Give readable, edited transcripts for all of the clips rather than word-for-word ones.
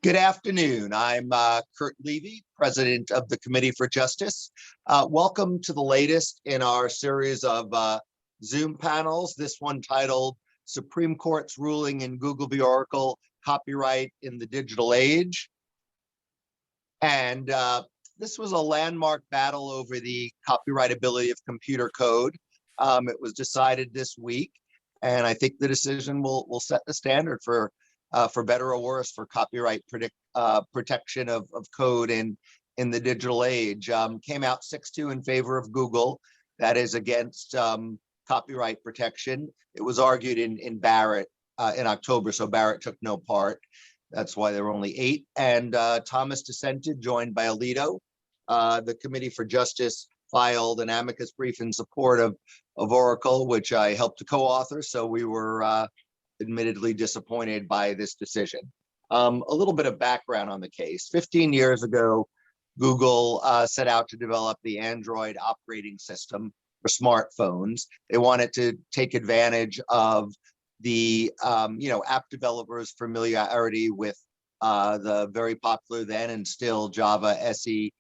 Good afternoon. I'm Curt Levey, President of the Committee for Justice. Welcome to the latest in our series of Zoom panels, this one titled Supreme Court's Ruling in Google v. Oracle, Copyright in the Digital Age. And this was a landmark battle over the copyrightability of computer code. It was decided this week, and I think the decision will set the standard for better or worse for copyright protection of code in the digital age. Came out 6-2 in favor of Google. That is against copyright protection. It was argued in Barrett in October, so Barrett took no part. That's why there were only 8. And Thomas dissented, joined by Alito. The Committee for Justice filed an amicus brief in support of Oracle, which I helped to co-author. So we were admittedly disappointed by this decision. A little bit of background on the case. 15 years ago, Google set out to develop the Android operating system for smartphones. They wanted to take advantage of the app developers' familiarity with the very popular then and still Java SE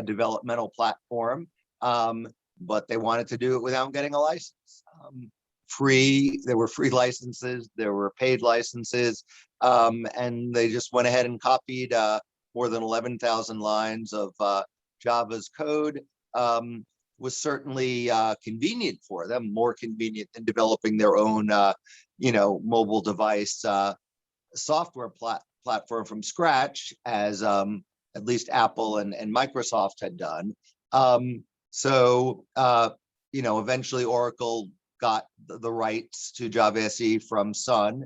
developmental platform, but they wanted to do it without getting a license. There were free licenses, there were paid licenses, and they just went ahead and copied more than 11,000 lines of Java's code. Was certainly convenient for them, more convenient than developing their own, mobile device software platform from scratch, as at least Apple and Microsoft had done. Eventually Oracle got the rights to Java SE from Sun,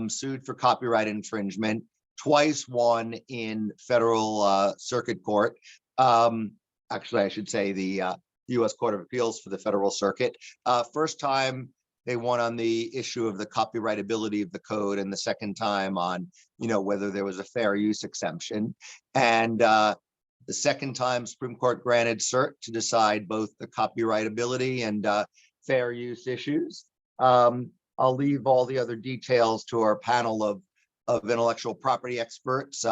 sued for copyright infringement, twice won in federal circuit court. Actually, I should say the U.S. Court of Appeals for the Federal Circuit. First time they won on the issue of the copyrightability of the code, and the second time on, whether there was a fair use exemption. And the second time, Supreme Court granted cert to decide both the copyrightability and fair use issues. I'll leave all the other details to our panel of intellectual property experts,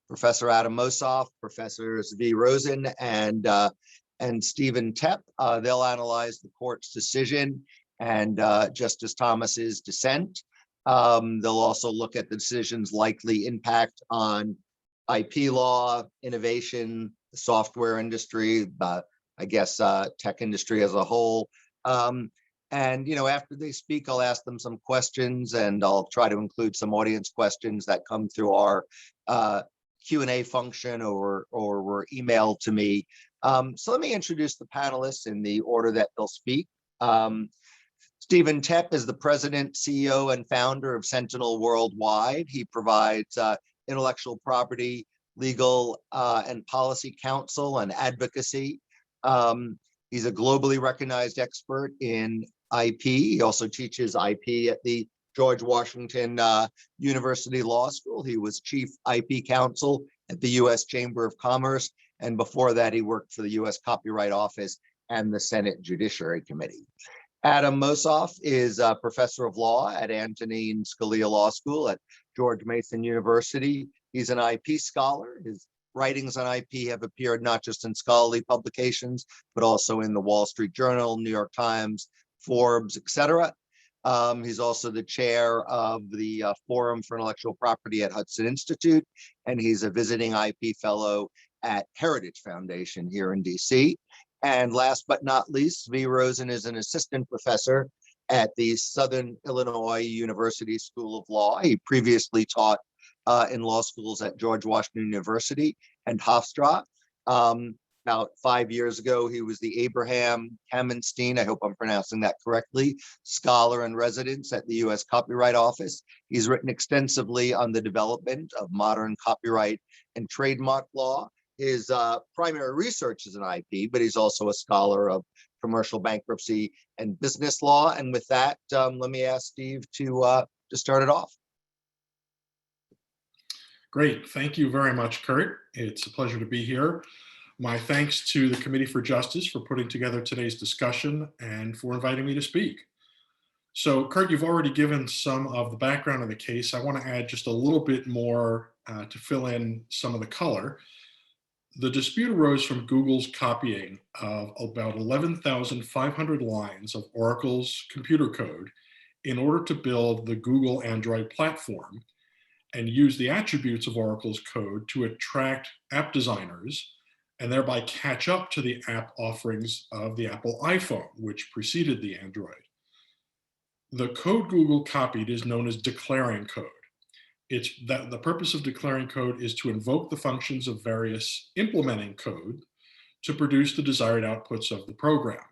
Professor Adam Mossoff, Professor Zvi Rosen, and Stephen Tepp. They'll analyze the court's decision and Justice Thomas's dissent. They'll also look at the decision's likely impact on IP law, innovation, the software industry, tech industry as a whole. After they speak, I'll ask them some questions, and I'll try to include some audience questions that come through our Q&A function or were emailed to me. So let me introduce the panelists in the order that they'll speak. Stephen Tepp is the president, CEO, and founder of Sentinel Worldwide. He provides intellectual property, legal, and policy counsel and advocacy. He's a globally recognized expert in IP. He also teaches IP at the George Washington University Law School. He was chief IP counsel at the U.S. Chamber of Commerce, and before that, he worked for the U.S. Copyright Office and the Senate Judiciary Committee. Adam Mossoff is a professor of law at Antonin Scalia Law School at George Mason University. He's an IP scholar. His writings on IP have appeared not just in scholarly publications, but also in the Wall Street Journal, New York Times, Forbes, etc. He's also the chair of the Forum for Intellectual Property at Hudson Institute, and he's a visiting IP fellow at Heritage Foundation here in DC. And last but not least, Zvi Rosen is an assistant professor at the Southern Illinois University School of Law. He previously taught in law schools at George Washington University and Hofstra. About 5 years ago, he was the Abraham Kamenstein, I hope I'm pronouncing that correctly, scholar in residence at the U.S. Copyright Office. He's written extensively on the development of modern copyright and trademark law. His primary research is in IP, but he's also a scholar of commercial bankruptcy and business law. And with that, let me ask Steve to start it off. Great. Thank you very much, Curt. It's a pleasure to be here. My thanks to the Committee for Justice for putting together today's discussion and for inviting me to speak. So, Curt, you've already given some of the background of the case. I want to add just a little bit more to fill in some of the color. The dispute arose from Google's copying of about 11,500 lines of Oracle's computer code in order to build the Google Android platform and use the attributes of Oracle's code to attract app designers and thereby catch up to the app offerings of the Apple iPhone, which preceded the Android. The code Google copied is known as declaring code. It's that the purpose of declaring code is to invoke the functions of various implementing code to produce the desired outputs of the program.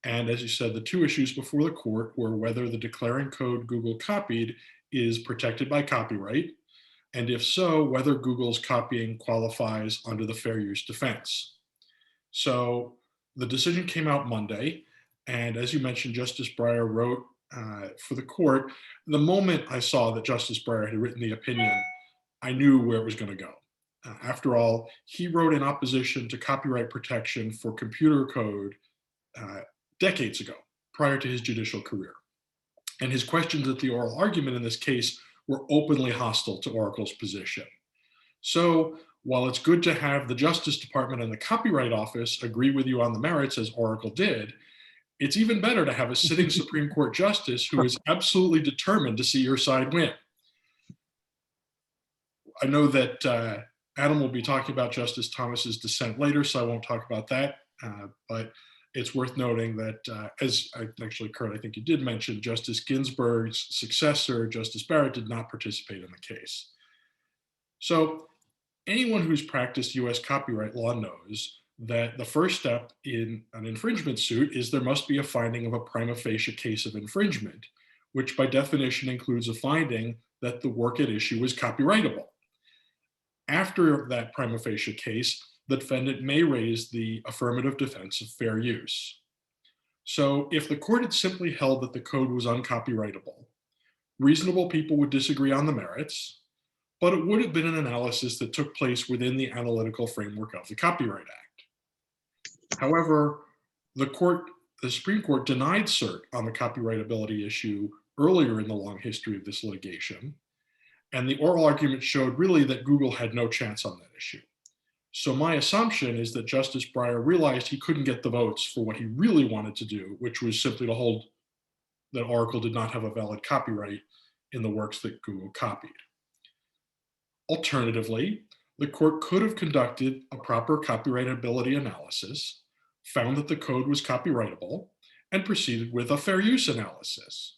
And as you said, the two issues before the court were whether the declaring code Google copied is protected by copyright, and if so, whether Google's copying qualifies under the fair use defense. So the decision came out Monday, and as you mentioned, Justice Breyer wrote for the court. The moment I saw that Justice Breyer had written the opinion, I knew where it was going to go. After all, he wrote in opposition to copyright protection for computer code decades ago, prior to his judicial career. And his questions at the oral argument in this case were openly hostile to Oracle's position. So while it's good to have the Justice Department and the Copyright Office agree with you on the merits, as Oracle did, it's even better to have a sitting Supreme Court justice who is absolutely determined to see your side win. I know that Adam will be talking about Justice Thomas's dissent later, so I won't talk about that. But it's worth noting that, actually, Curt, I think you did mention, Justice Ginsburg's successor, Justice Barrett, did not participate in the case. So anyone who's practiced US copyright law knows that the first step in an infringement suit is there must be a finding of a prima facie case of infringement, which by definition includes a finding that the work at issue is copyrightable. After that prima facie case, the defendant may raise the affirmative defense of fair use. So if the court had simply held that the code was uncopyrightable, reasonable people would disagree on the merits, but it would have been an analysis that took place within the analytical framework of the Copyright Act. However, the Supreme Court denied cert on the copyrightability issue earlier in the long history of this litigation, and the oral argument showed really that Google had no chance on that issue. So my assumption is that Justice Breyer realized he couldn't get the votes for what he really wanted to do, which was simply to hold that Oracle did not have a valid copyright in the works that Google copied. Alternatively, the court could have conducted a proper copyrightability analysis, found that the code was copyrightable, and proceeded with a fair use analysis.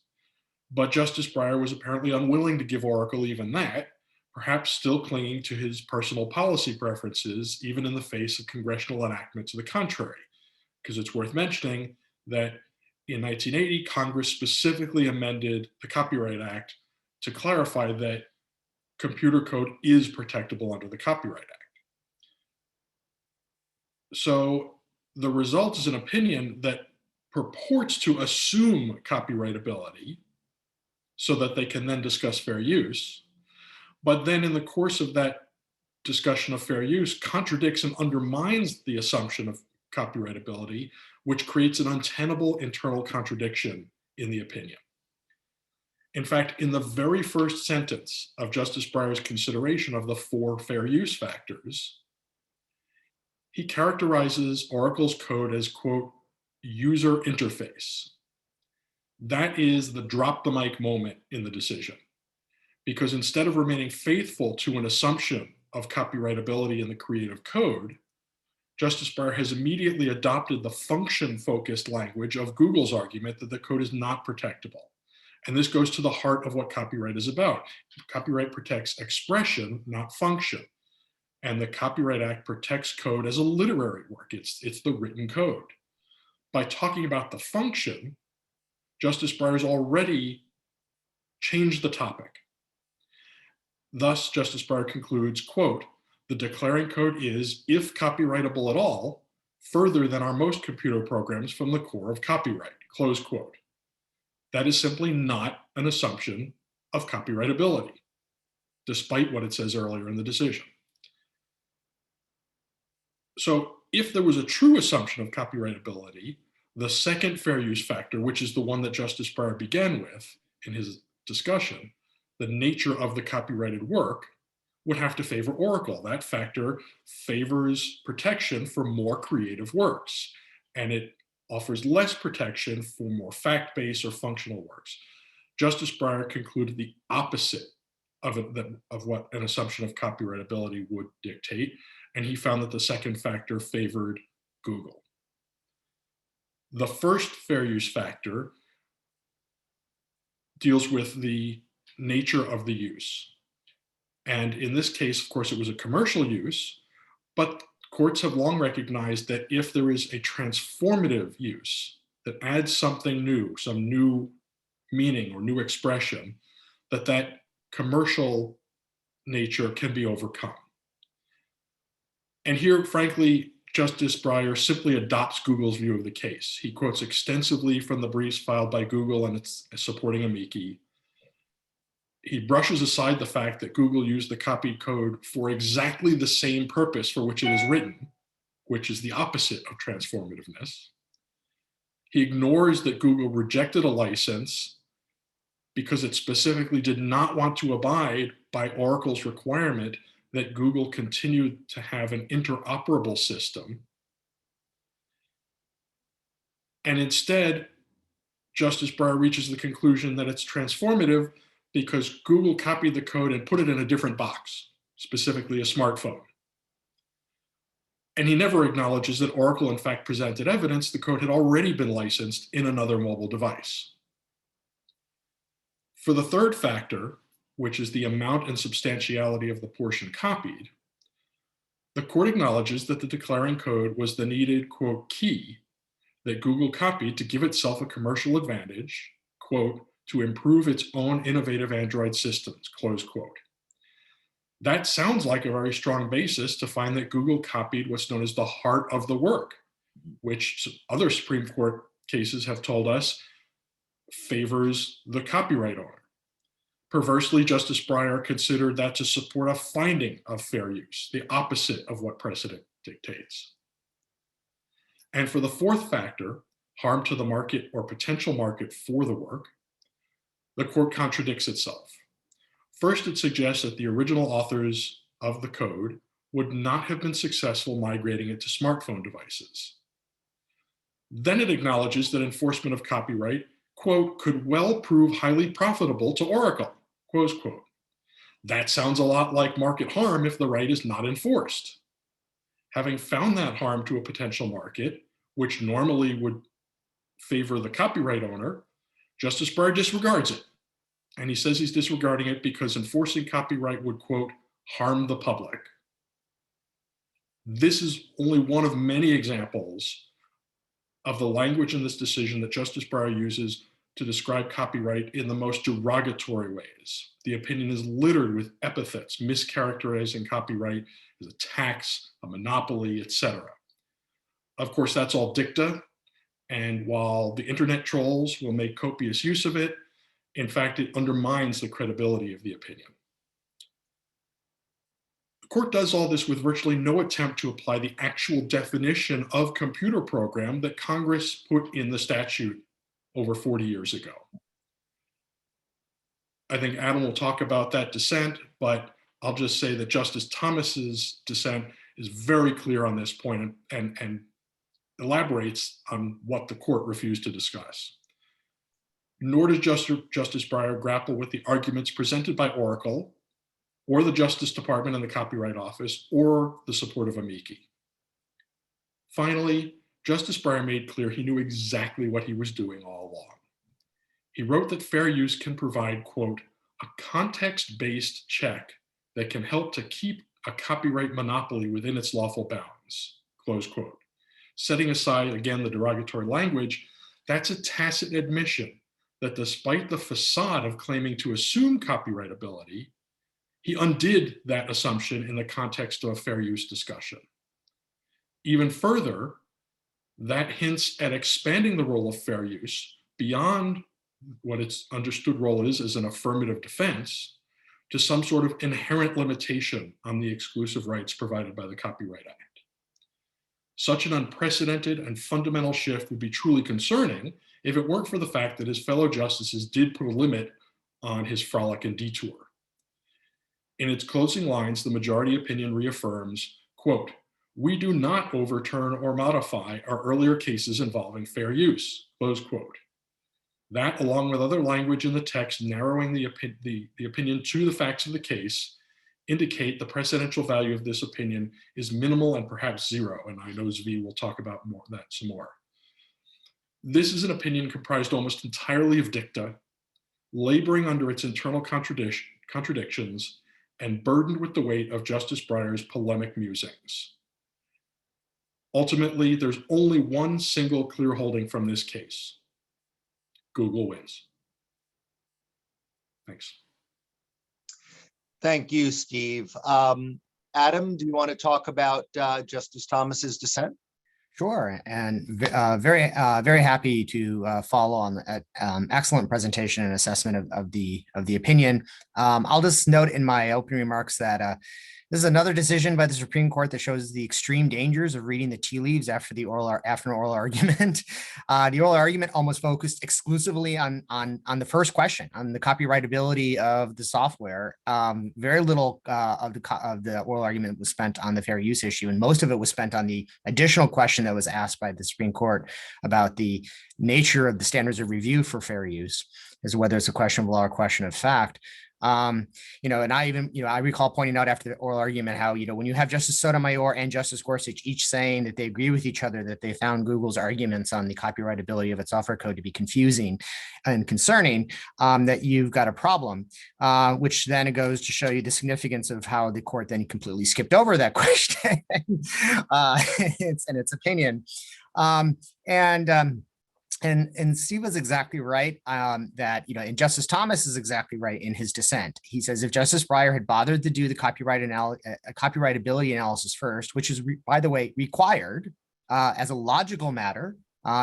But Justice Breyer was apparently unwilling to give Oracle even that, perhaps still clinging to his personal policy preferences, even in the face of congressional enactment to the contrary. Because it's worth mentioning that in 1980, Congress specifically amended the Copyright Act to clarify that computer code is protectable under the Copyright Act. So the result is an opinion that purports to assume copyrightability so that they can then discuss fair use, but then in the course of that discussion of fair use contradicts and undermines the assumption of copyrightability, which creates an untenable internal contradiction in the opinion. In fact, in the very first sentence of Justice Breyer's consideration of the 4 fair use factors, he characterizes Oracle's code as, quote, user interface. That is the drop the mic moment in the decision, because instead of remaining faithful to an assumption of copyrightability in the creative code, Justice Breyer has immediately adopted the function-focused language of Google's argument that the code is not protectable. And this goes to the heart of what copyright is about. Copyright protects expression, not function. And the Copyright Act protects code as a literary work. It's the written code. By talking about the function, Justice Breyer's already changed the topic. Thus, Justice Breyer concludes, quote, the declaring code is, if copyrightable at all, further than are most computer programs from the core of copyright, close quote. That is simply not an assumption of copyrightability, despite what it says earlier in the decision. So if there was a true assumption of copyrightability, The second fair use factor, which is the one that Justice Breyer began with in his discussion, the nature of the copyrighted work, would have to favor Oracle. That factor favors protection for more creative works, and it offers less protection for more fact-based or functional works. Justice Breyer concluded the opposite of what an assumption of copyrightability would dictate, and he found that the second factor favored Google. The first fair use factor deals with the nature of the use. And in this case, of course, it was a commercial use, but courts have long recognized that if there is a transformative use that adds something new, some new meaning or new expression, that commercial nature can be overcome. And here, frankly, Justice Breyer simply adopts Google's view of the case. He quotes extensively from the briefs filed by Google and its supporting amici. He brushes aside the fact that Google used the copied code for exactly the same purpose for which it is written, which is the opposite of transformativeness. He ignores that Google rejected a license because it specifically did not want to abide by Oracle's requirement that Google continued to have an interoperable system. And instead, Justice Breyer reaches the conclusion that it's transformative because Google copied the code and put it in a different box, specifically a smartphone. And he never acknowledges that Oracle, in fact, presented evidence the code had already been licensed in another mobile device. For the third factor, which is the amount and substantiality of the portion copied, the court acknowledges that the declaring code was the needed, quote, key that Google copied to give itself a commercial advantage, quote, to improve its own innovative Android systems, close quote. That sounds like a very strong basis to find that Google copied what's known as the heart of the work, which other Supreme Court cases have told us favors the copyright owner. Perversely, Justice Breyer considered that to support a finding of fair use, the opposite of what precedent dictates. And for the fourth factor, harm to the market or potential market for the work, the court contradicts itself. First, it suggests that the original authors of the code would not have been successful migrating it to smartphone devices. Then it acknowledges that enforcement of copyright, quote, could well prove highly profitable to Oracle, close quote. That sounds a lot like market harm if the right is not enforced. Having found that harm to a potential market, which normally would favor the copyright owner, Justice Breyer disregards it. And he says he's disregarding it because enforcing copyright would, quote, harm the public. This is only one of many examples of the language in this decision that Justice Breyer uses to describe copyright in the most derogatory ways. The opinion is littered with epithets, mischaracterizing copyright as a tax, a monopoly, etc. Of course, that's all dicta. And while the internet trolls will make copious use of it, in fact, it undermines the credibility of the opinion. The court does all this with virtually no attempt to apply the actual definition of computer program that Congress put in the statute over 40 years ago. I think Adam will talk about that dissent, but I'll just say that Justice Thomas's dissent is very clear on this point and elaborates on what the court refused to discuss. Nor does Justice Breyer grapple with the arguments presented by Oracle or the Justice Department and the Copyright Office or the support of amici. Finally, Justice Breyer made clear he knew exactly what he was doing all along. He wrote that fair use can provide, quote, a context-based check that can help to keep a copyright monopoly within its lawful bounds, close quote. Setting aside, again, the derogatory language, that's a tacit admission that despite the facade of claiming to assume copyrightability, he undid that assumption in the context of a fair use discussion. Even further, that hints at expanding the role of fair use beyond what its understood role is as an affirmative defense to some sort of inherent limitation on the exclusive rights provided by the Copyright Act. Such an unprecedented and fundamental shift would be truly concerning if it weren't for the fact that his fellow justices did put a limit on his frolic and detour. In its closing lines, the majority opinion reaffirms, quote, "We do not overturn or modify our earlier cases involving fair use," close quote. That, along with other language in the text narrowing the opinion to the facts of the case, indicate the precedential value of this opinion is minimal and perhaps zero. And I know Zvi will talk about that some more. This is an opinion comprised almost entirely of dicta, laboring under its internal contradictions, and burdened with the weight of Justice Breyer's polemic musings. Ultimately, there's only one single clear holding from this case. Google wins. Thanks. Thank you, Steve. Adam, do you want to talk about Justice Thomas's dissent? Sure, and very happy to follow on that excellent presentation and assessment of the opinion. I'll just note in my opening remarks that this is another decision by the Supreme Court that shows the extreme dangers of reading the tea leaves after an oral argument. The oral argument almost focused exclusively on the first question, on the copyrightability of the software. Very little of the oral argument was spent on the fair use issue, and most of it was spent on the additional question that was asked by the Supreme Court about the nature of the standards of review for fair use, as whether it's a question of law or question of fact. And I recall pointing out after the oral argument how, when you have Justice Sotomayor and Justice Gorsuch each saying that they agree with each other, that they found Google's arguments on the copyrightability of its software code to be confusing and concerning, that you've got a problem, which then it goes to show you the significance of how the court then completely skipped over that question in its opinion. And Steve was exactly right that, and Justice Thomas is exactly right in his dissent. He says, if Justice Breyer had bothered to do the copyrightability analysis first, which is, by the way, required as a logical matter,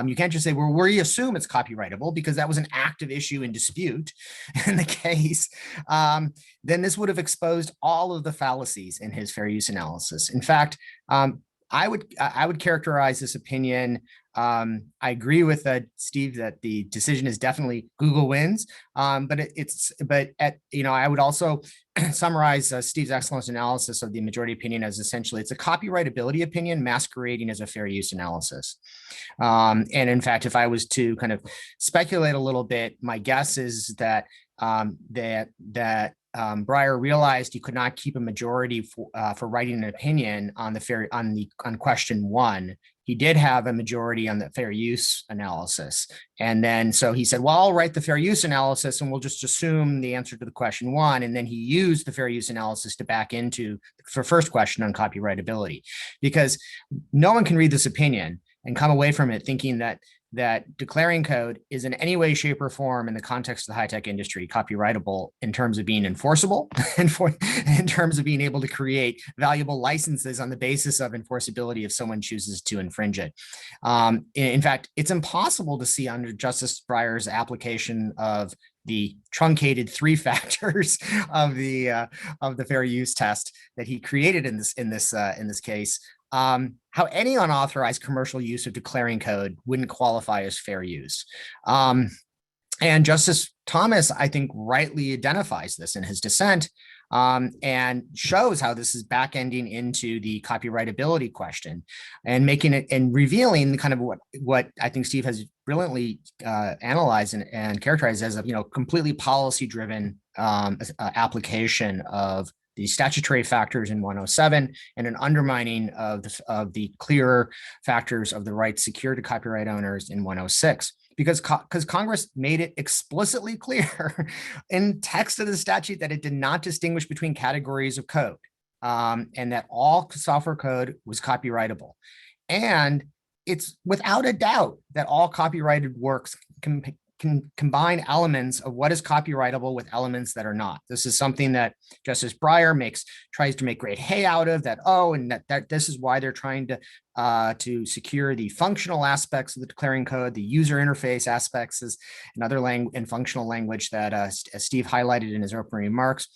you can't just say, well, we assume it's copyrightable because that was an active issue in dispute in the case, then this would have exposed all of the fallacies in his fair use analysis. In fact, I would characterize this opinion. I agree with Steve that the decision is definitely Google wins, but I would also summarize Steve's excellent analysis of the majority opinion as essentially it's a copyrightability opinion masquerading as a fair use analysis. And in fact, if I was to kind of speculate a little bit, my guess is that Breyer realized he could not keep a majority for writing an opinion on question one. He did have a majority on the fair use analysis. And then, so he said, well, I'll write the fair use analysis and we'll just assume the answer to the question one. And then he used the fair use analysis to back into the first question on copyrightability, because no one can read this opinion and come away from it thinking that declaring code is in any way, shape, or form in the context of the high-tech industry copyrightable in terms of being enforceable and in terms of being able to create valuable licenses on the basis of enforceability if someone chooses to infringe it. In fact, it's impossible to see under Justice Breyer's application of the truncated 3 factors of the fair use test that he created in this case, how any unauthorized commercial use of declaring code wouldn't qualify as fair use. And Justice Thomas, I think, rightly identifies this in his dissent and shows how this is back-ending into the copyrightability question and making it and revealing kind of what I think Steve has brilliantly analyzed and characterized as a completely policy-driven application of the statutory factors in 107 and an undermining of the clearer factors of the rights secured to copyright owners in 106. Because Congress made it explicitly clear in text of the statute that it did not distinguish between categories of code and that all software code was copyrightable. And it's without a doubt that all copyrighted works can combine elements of what is copyrightable with elements that are not. This is something that Justice Breyer tries to make great hay out of, that this is why they're trying to secure the functional aspects of the declaring code, the user interface aspects is another language and functional language that as Steve highlighted in his opening remarks.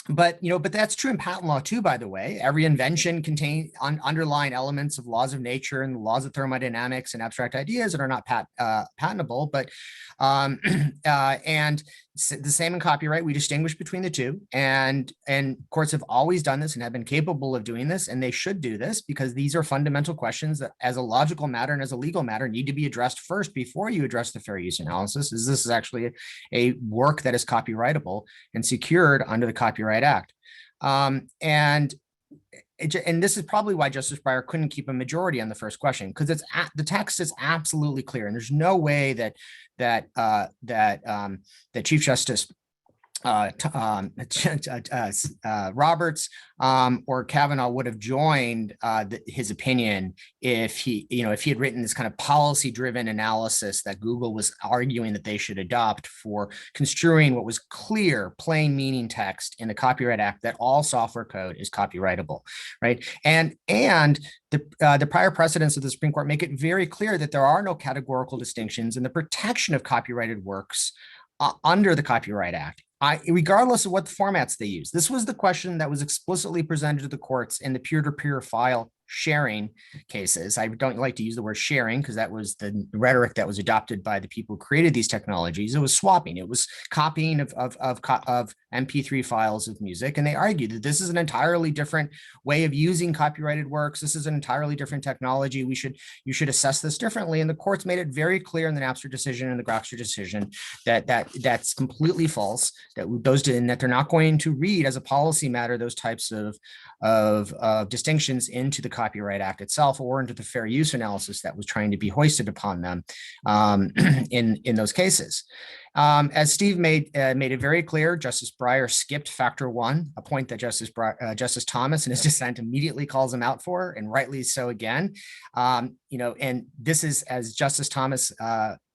But that's true in patent law too, by the way. Every invention contains underlying elements of laws of nature and laws of thermodynamics and abstract ideas that are not patentable. But and the same in copyright, we distinguish between the two, and courts have always done this and have been capable of doing this, and they should do this because these are fundamental questions that, as a logical matter and as a legal matter, need to be addressed first before you address the fair use analysis. Is this actually a work that is copyrightable and secured under the Copyright Act? And this is probably why Justice Breyer couldn't keep a majority on the first question, because the text is absolutely clear, and there's no way that Chief Justice Roberts or Kavanaugh would have joined his opinion if he had written this kind of policy-driven analysis that Google was arguing that they should adopt for construing what was clear, plain meaning text in the Copyright Act, that all software code is copyrightable, right? And the prior precedents of the Supreme Court make it very clear that there are no categorical distinctions in the protection of copyrighted works under the Copyright Act, regardless of what formats they use. This was the question that was explicitly presented to the courts in the peer-to-peer file sharing cases. I don't like to use the word sharing because that was the rhetoric that was adopted by the people who created these technologies. It was swapping. It was copying of MP3 files of music. And they argued that this is an entirely different way of using copyrighted works. This is an entirely different technology. You should assess this differently. And the courts made it very clear in the Napster decision and the Grokster decision that that's completely false, that they're not going to read as a policy matter those types of distinctions into the Copyright Act itself or into the fair use analysis that was trying to be hoisted upon them in those cases. As Steve made it very clear, Justice Breyer skipped factor one, a point that Justice Thomas in his dissent immediately calls him out for, and rightly so again. And this is, as Justice Thomas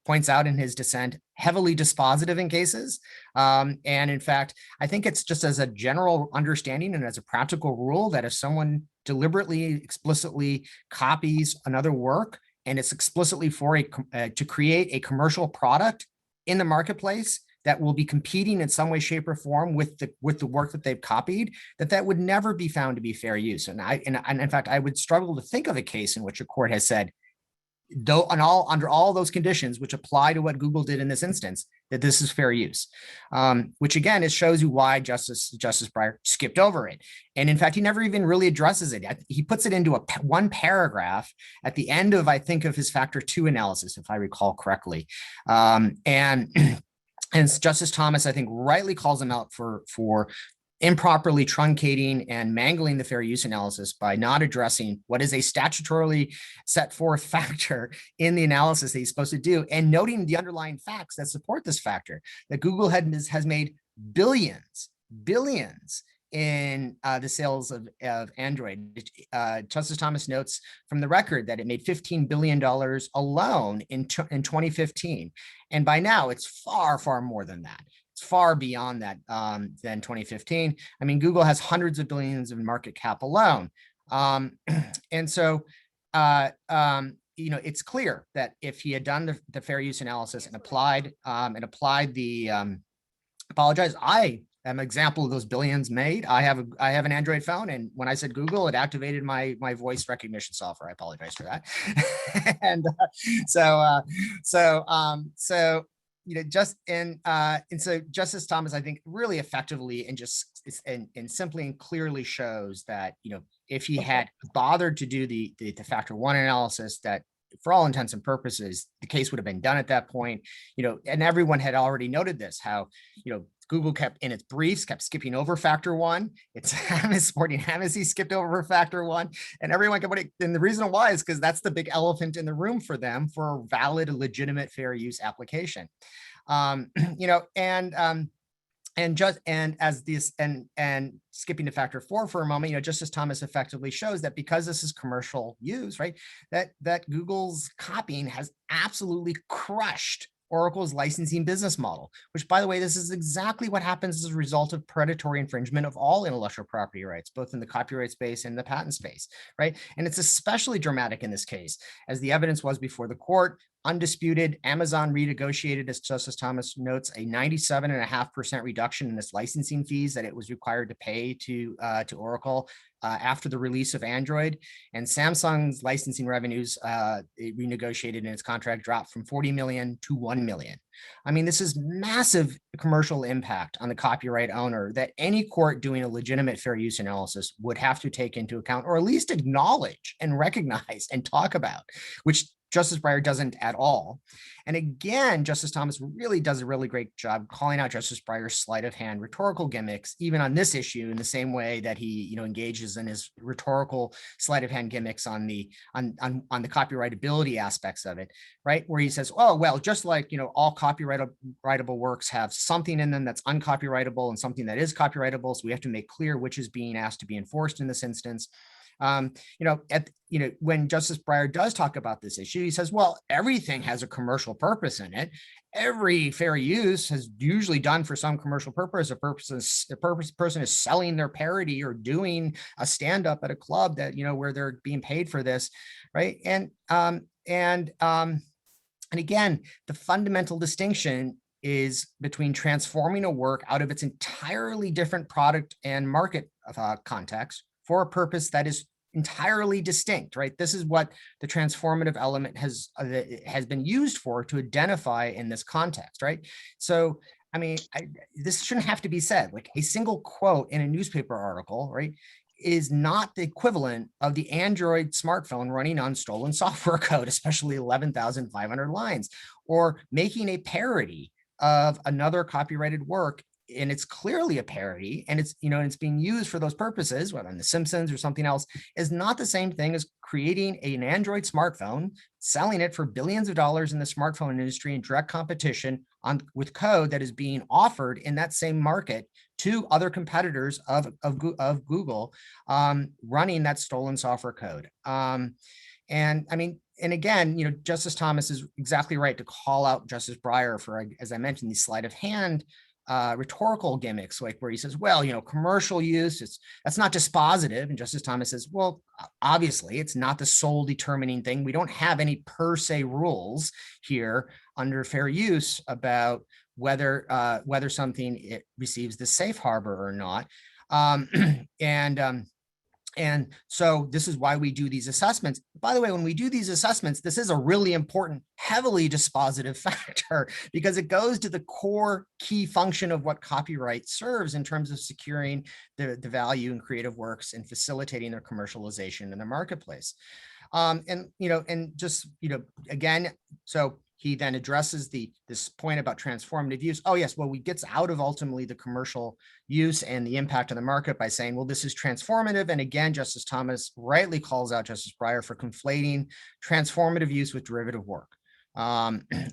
points out in his dissent, heavily dispositive in cases. And in fact, I think it's just as a general understanding and as a practical rule that if someone deliberately, explicitly copies another work and it's explicitly for to create a commercial product in the marketplace that will be competing in some way, shape, or form with the work that they've copied, that would never be found to be fair use. And in fact, I would struggle to think of a case in which a court has said, though under all those conditions which apply to what Google did in this instance, that this is fair use, which again, it shows you why Justice Breyer skipped over it. And in fact, he never even really addresses it. He puts it into one paragraph at the end of, I think, of his factor two analysis, if I recall correctly. And Justice Thomas, I think, rightly calls him out for improperly truncating and mangling the fair use analysis by not addressing what is a statutorily set forth factor in the analysis that he's supposed to do, and noting the underlying facts that support this factor, that Google has made billions in the sales of Android. Justice Thomas notes from the record that it made $15 billion alone in 2015. And by now it's far, far more than that. It's far beyond that than 2015. I mean, Google has hundreds of billions of market cap alone. And so, it's clear that if he had done the fair use analysis and applied the, apologize, I am an example of those billions made. I have an Android phone, and when I said Google, it activated my voice recognition software. I apologize for that. And so Justice Thomas, I think, really effectively and simply and clearly shows that, if he had bothered to do the factor one analysis, that for all intents and purposes, the case would have been done at that point, and everyone had already noted this, how, Google kept in its briefs, kept skipping over factor one. Its Sporting Hamacy skipped over factor one, and everyone kept putting, and the reason why is because that's the big elephant in the room for them for a valid, legitimate fair use application. And skipping to factor four for a moment, Justice Thomas effectively shows that because this is commercial use, right, that Google's copying has absolutely crushed Oracle's licensing business model, which, by the way, this is exactly what happens as a result of predatory infringement of all intellectual property rights, both in the copyright space and the patent space, right? And it's especially dramatic in this case, as the evidence was before the court, undisputed. Amazon renegotiated, as Justice Thomas notes, a 97.5% reduction in its licensing fees that it was required to pay to Oracle after the release of Android. And Samsung's licensing revenues, it renegotiated in its contract, dropped from 40 million to 1 million. I mean, this is massive commercial impact on the copyright owner that any court doing a legitimate fair use analysis would have to take into account, or at least acknowledge and recognize and talk about, which Justice Breyer doesn't at all. And again, Justice Thomas really does a really great job calling out Justice Breyer's sleight of hand rhetorical gimmicks, even on this issue, in the same way that he, engages in his rhetorical sleight of hand gimmicks on the copyrightability aspects of it, right? Where he says, oh, well, just like, all copyrightable works have something in them that's uncopyrightable and something that is copyrightable. So we have to make clear which is being asked to be enforced in this instance. When Justice Breyer does talk about this issue, he says, well, everything has a commercial purpose in it. Every fair use has usually done for some commercial purpose. The person is selling their parody or doing a stand-up at a club that, where they're being paid for this, right? And again, the fundamental distinction is between transforming a work out of its entirely different product and market context for a purpose that is entirely distinct, right? This is what the transformative element has been used for, to identify in this context, right? So, I mean, this shouldn't have to be said. Like, a single quote in a newspaper article, right, is not the equivalent of the Android smartphone running on stolen software code, especially 11,500 lines, or making a parody of another copyrighted work. And it's clearly a parody, and it's, it's being used for those purposes, whether in The Simpsons or something else, is not the same thing as creating an Android smartphone, selling it for billions of dollars in the smartphone industry in direct competition with code that is being offered in that same market to other competitors of Google, running that stolen software code. And I mean, and again, Justice Thomas is exactly right to call out Justice Breyer for, as I mentioned, the sleight of hand rhetorical gimmicks, like where he says, well, commercial use, that's not dispositive. And Justice Thomas says, well, obviously it's not the sole determining thing. We don't have any per se rules here under fair use about whether something receives the safe harbor or not. And so this is why we do these assessments. By the way, when we do these assessments, this is a really important, heavily dispositive factor, because it goes to the core key function of what copyright serves in terms of securing the value in creative works and facilitating their commercialization in the marketplace. Again, so he then addresses this point about transformative use. Oh yes, well, we gets out of ultimately the commercial use and the impact on the market by saying, well, this is transformative. And again, Justice Thomas rightly calls out Justice Breyer for conflating transformative use with derivative work,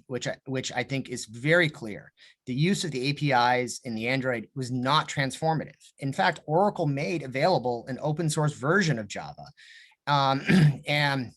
which I think is very clear. The use of the APIs in the Android was not transformative. In fact, Oracle made available an open source version of Java, and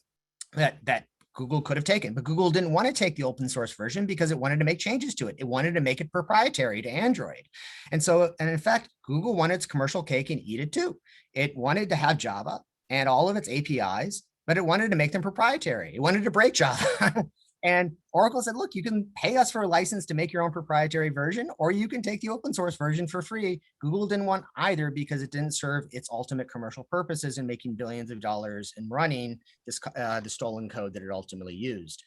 that Google could have taken, but Google didn't want to take the open source version because it wanted to make changes to it. It wanted to make it proprietary to Android. And in fact, Google wanted its commercial cake and eat it too. It wanted to have Java and all of its APIs, but it wanted to make them proprietary. It wanted to break Java. And Oracle said, look, you can pay us for a license to make your own proprietary version, or you can take the open source version for free. Google didn't want either because it didn't serve its ultimate commercial purposes in making billions of dollars and running this the stolen code that it ultimately used.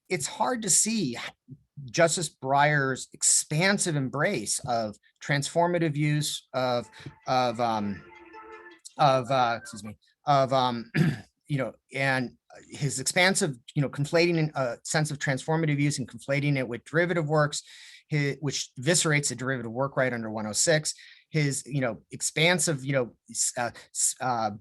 It's hard to see Justice Breyer's expansive embrace of transformative use of and his expansive, conflating a sense of transformative use and conflating it with derivative works, which eviscerates the derivative work right under 106. His, expansive,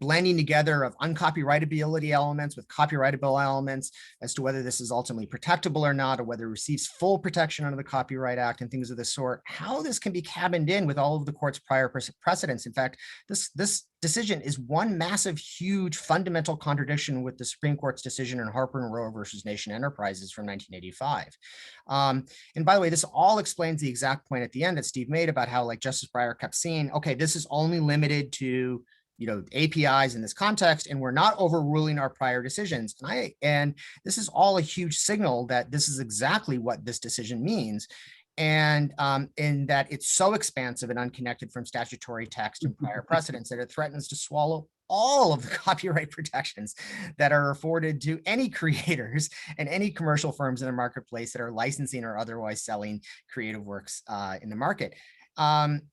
blending together of uncopyrightability elements with copyrightable elements as to whether this is ultimately protectable or not, or whether it receives full protection under the Copyright Act and things of this sort. How this can be cabined in with all of the court's prior precedents. In fact, this decision is one massive, huge, fundamental contradiction with the Supreme Court's decision in Harper and Row versus Nation Enterprises from 1985. And by the way, this all explains the exact point at the end that Steve made about how, like, Justice Breyer kept seeing, okay, this is only limited to APIs in this context, and we're not overruling our prior decisions. And this is all a huge signal that this is exactly what this decision means. And in that it's so expansive and unconnected from statutory text and prior precedents that it threatens to swallow all of the copyright protections that are afforded to any creators and any commercial firms in the marketplace that are licensing or otherwise selling creative works in the market. And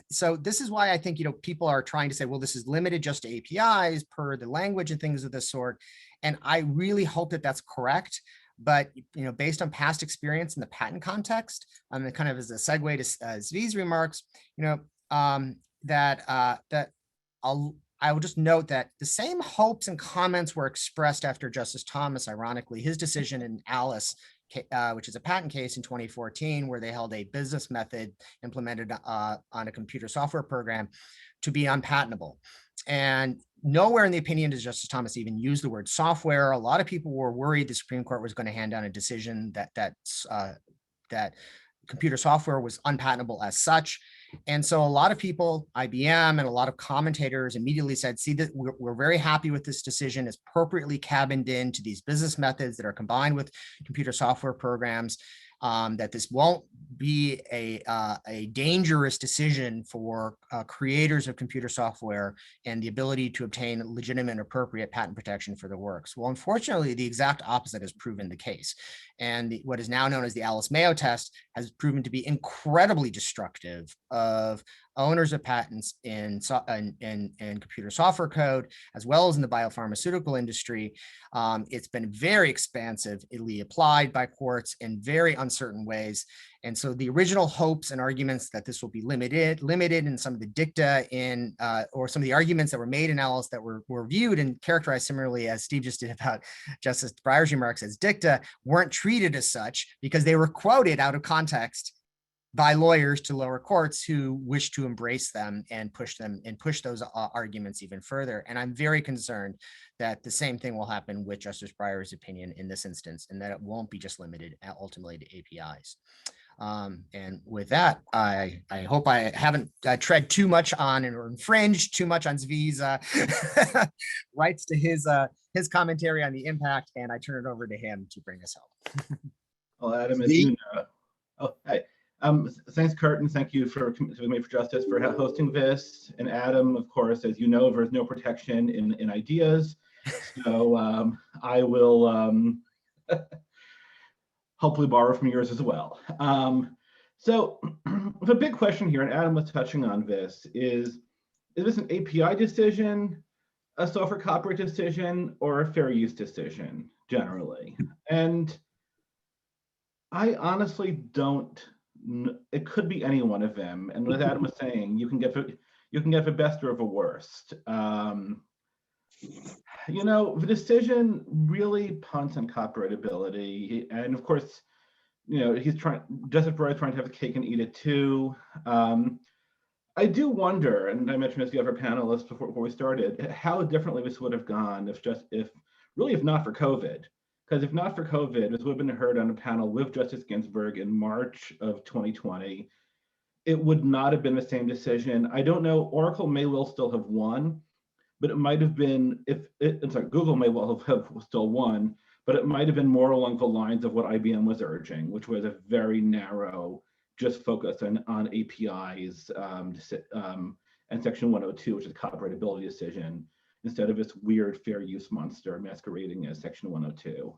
so this is why I think, people are trying to say, well, this is limited just to APIs per the language and things of this sort. And I really hope that that's correct. But, based on past experience in the patent context, and kind of as a segue to Zvi's remarks, I will just note that the same hopes and comments were expressed after Justice Thomas, ironically, his decision in Alice, which is a patent case in 2014, where they held a business method implemented on a computer software program to be unpatentable. And nowhere in the opinion does Justice Thomas even use the word software. A lot of people were worried the Supreme Court was going to hand down a decision that computer software was unpatentable as such. And so a lot of people, IBM and a lot of commentators, immediately said, see, that we're very happy with this decision. It's appropriately cabined into these business methods that are combined with computer software programs, that this won't be a dangerous decision for creators of computer software and the ability to obtain legitimate and appropriate patent protection for the works. Well, unfortunately, the exact opposite has proven the case. And what is now known as the Alice-Mayo test has proven to be incredibly destructive of owners of patents in computer software code, as well as in the biopharmaceutical industry. It's been very expansively applied by courts in very uncertain ways. And so the original hopes and arguments that this will be limited in some of the dicta or some of the arguments that were made in Alice that were viewed and characterized similarly as Steve just did about Justice Breyer's remarks as dicta, weren't treated as such because they were quoted out of context by lawyers to lower courts who wish to embrace them and push those arguments even further. And I'm very concerned that the same thing will happen with Justice Breyer's opinion in this instance, and that it won't be just limited ultimately to APIs. And with that, I hope I haven't tread too much on or infringed too much on Zvi's rights to his commentary on the impact, and I turn it over to him to bring us home. Well, Adam, as you know, hi. Thanks, Curt, and thank you for me for Justice for hosting this. And Adam, of course, as you know, there's no protection in ideas, so I will hopefully borrow from yours as well. So the big question here, and Adam was touching on this, is this an API decision, a software copyright decision, or a fair use decision generally? And I honestly don't. It could be any one of them, and as Adam was saying, you can get the best or the worst. The decision really punts on copyrightability, and of course, Justice Breyer trying to have a cake and eat it too. I do wonder, and I mentioned this to the other panelists before we started, how differently this would have gone if not for COVID. Because if not for COVID, this would have been heard on a panel with Justice Ginsburg in March of 2020. It would not have been the same decision. I don't know, Oracle may well still have won, but it might have been, Google may well have still won, but it might have been more along the lines of what IBM was urging, which was a very narrow, just focus on APIs and Section 102, which is copyrightability decision, instead of this weird fair use monster masquerading as Section 102.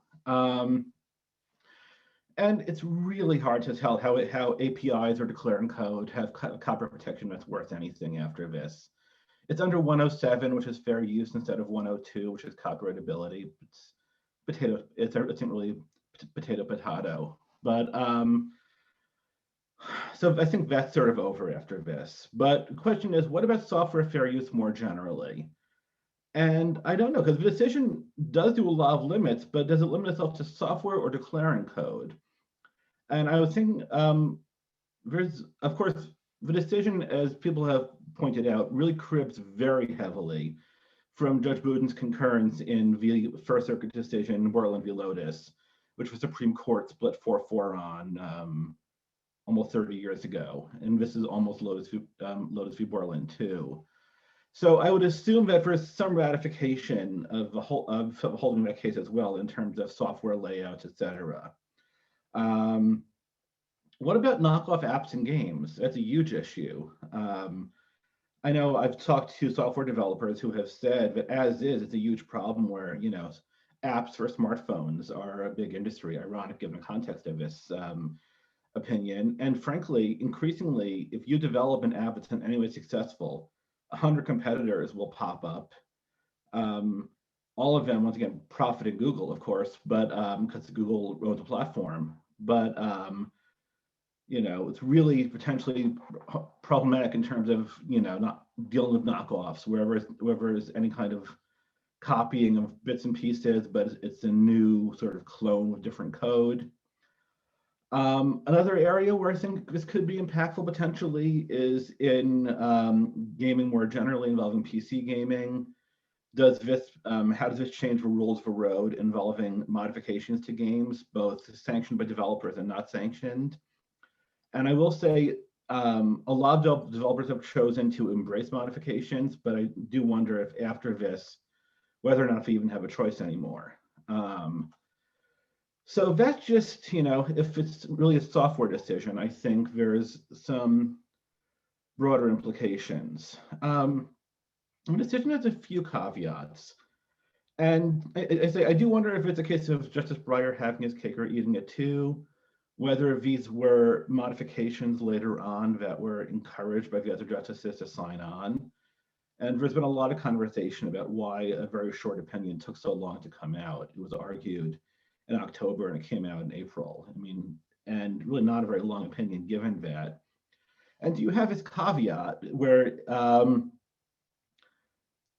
And it's really hard to tell how APIs or declaring code have copyright protection that's worth anything after this. It's under 107, which is fair use, instead of 102, which is copyrightability. It's really potato. But so I think that's sort of over after this. But the question is, what about software fair use more generally? And I don't know, because the decision does do a lot of limits, but does it limit itself to software or declaring code? And I was thinking, there's, of course, the decision, as people have pointed out, really cribs very heavily from Judge Boudin's concurrence in the First Circuit decision, Borland v. Lotus, which the Supreme Court split 4-4 on almost 30 years ago. And this is almost Lotus v. Borland too. So I would assume that there's some ratification of the whole of holding that case as well in terms of software layouts, etc. What about knockoff apps and games? That's a huge issue. I know I've talked to software developers who have said that as is, it's a huge problem where, you know, apps for smartphones are a big industry, ironic given the context of this opinion. And frankly, increasingly, if you develop an app that's in any way successful, 100 competitors will pop up. All of them, once again, profiting Google, of course, but because Google owns the platform. But you know, it's really potentially problematic in terms of, you know, not dealing with knockoffs, wherever is any kind of copying of bits and pieces, but it's a new sort of clone with different code. Another area where I think this could be impactful potentially is in gaming more generally involving PC gaming. Does this, how does this change the rules of the road involving modifications to games, both sanctioned by developers and not sanctioned? And I will say a lot of developers have chosen to embrace modifications, but I do wonder if after this, whether or not they even have a choice anymore. So that's just, you know, if it's really a software decision, I think there's some broader implications. The decision has a few caveats. And I do wonder if it's a case of Justice Breyer having his cake or eating it too, whether these were modifications later on that were encouraged by the other justices to sign on. And there's been a lot of conversation about why a very short opinion took so long to come out. It was argued in October and it came out in April. I mean, and really not a very long opinion given that. And you have this caveat where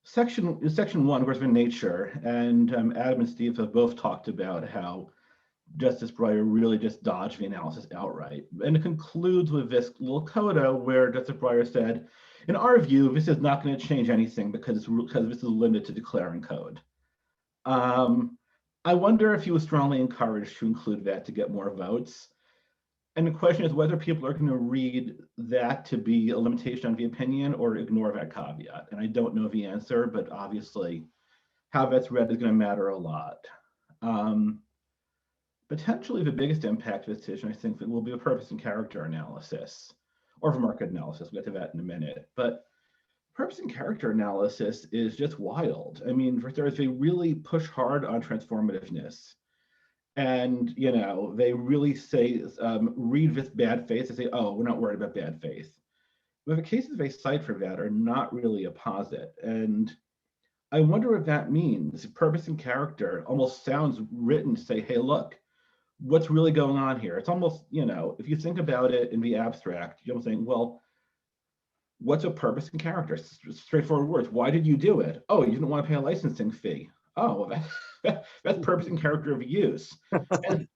section 1, of course, in nature, and Adam and Steve have both talked about how Justice Breyer really just dodged the analysis outright. And it concludes with this little coda where Justice Breyer said, in our view, this is not going to change anything because this is limited to declaring code. I wonder if he was strongly encouraged to include that to get more votes. And the question is whether people are going to read that to be a limitation on the opinion or ignore that caveat. And I don't know the answer, but obviously how that's read is going to matter a lot. Potentially the biggest impact of this decision, I think, will be a purpose and character analysis, or the market analysis. We'll get to that in a minute. But purpose and character analysis is just wild. I mean, for starters, they really push hard on transformativeness. And, you know, they really say, read this bad faith and say, oh, we're not worried about bad faith. But the cases they cite for that are not really a posit. And I wonder what that means. Purpose and character almost sounds written to say, hey, look, what's really going on here? It's almost, you know, if you think about it in the abstract, you're saying, well, what's a purpose and character? Straightforward words. Why did you do it? Oh, you didn't want to pay a licensing fee. Oh, well, that's purpose and character of use. And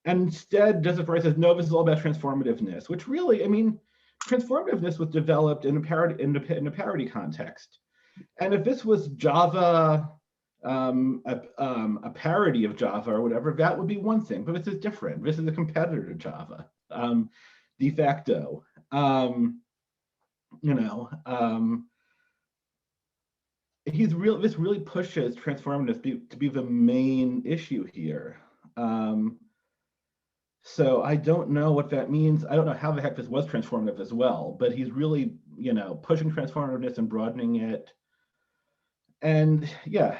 instead, Justice Breyer says, no, this is all about transformativeness, which really, I mean, transformativeness was developed in a parody context. And if this was Java, a parody of Java or whatever, that would be one thing, but this is different. This is a competitor to Java, de facto. You know, this really pushes transformativeness to be the main issue here. So I don't know what that means. I don't know how the heck this was transformative as well, but he's really, you know, pushing transformativeness and broadening it. And yeah,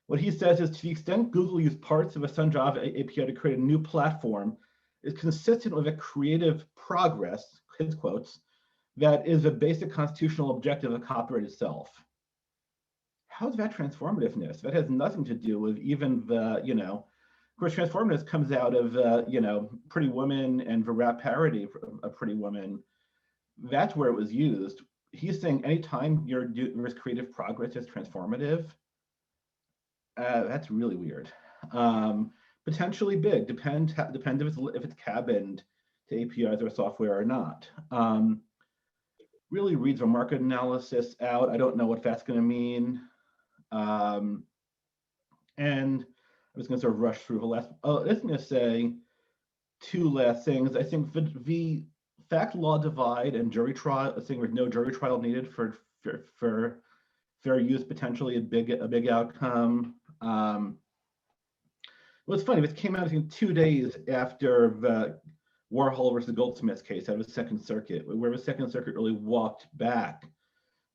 what he says is to the extent Google used parts of a Sun Java API to create a new platform is consistent with a creative progress, his quotes, that is a basic constitutional objective of copyright itself. How's that transformativeness? That has nothing to do with even the, you know, of course, transformativeness comes out of, you know, Pretty Woman and the rap parody of Pretty Woman. That's where it was used. He's saying anytime there's creative progress is transformative. That's really weird. Potentially big, depends if it's cabined to APIs or software or not. Really reads a market analysis out. I don't know what that's going to mean. And I'm just going to sort of rush through the last. Oh, I was going to say two last things. I think the fact law divide and jury trial, I think there's no jury trial needed for fair use potentially a big outcome. What's funny, this came out I think 2 days after the Warhol versus Goldsmith case out of the Second Circuit, where the Second Circuit really walked back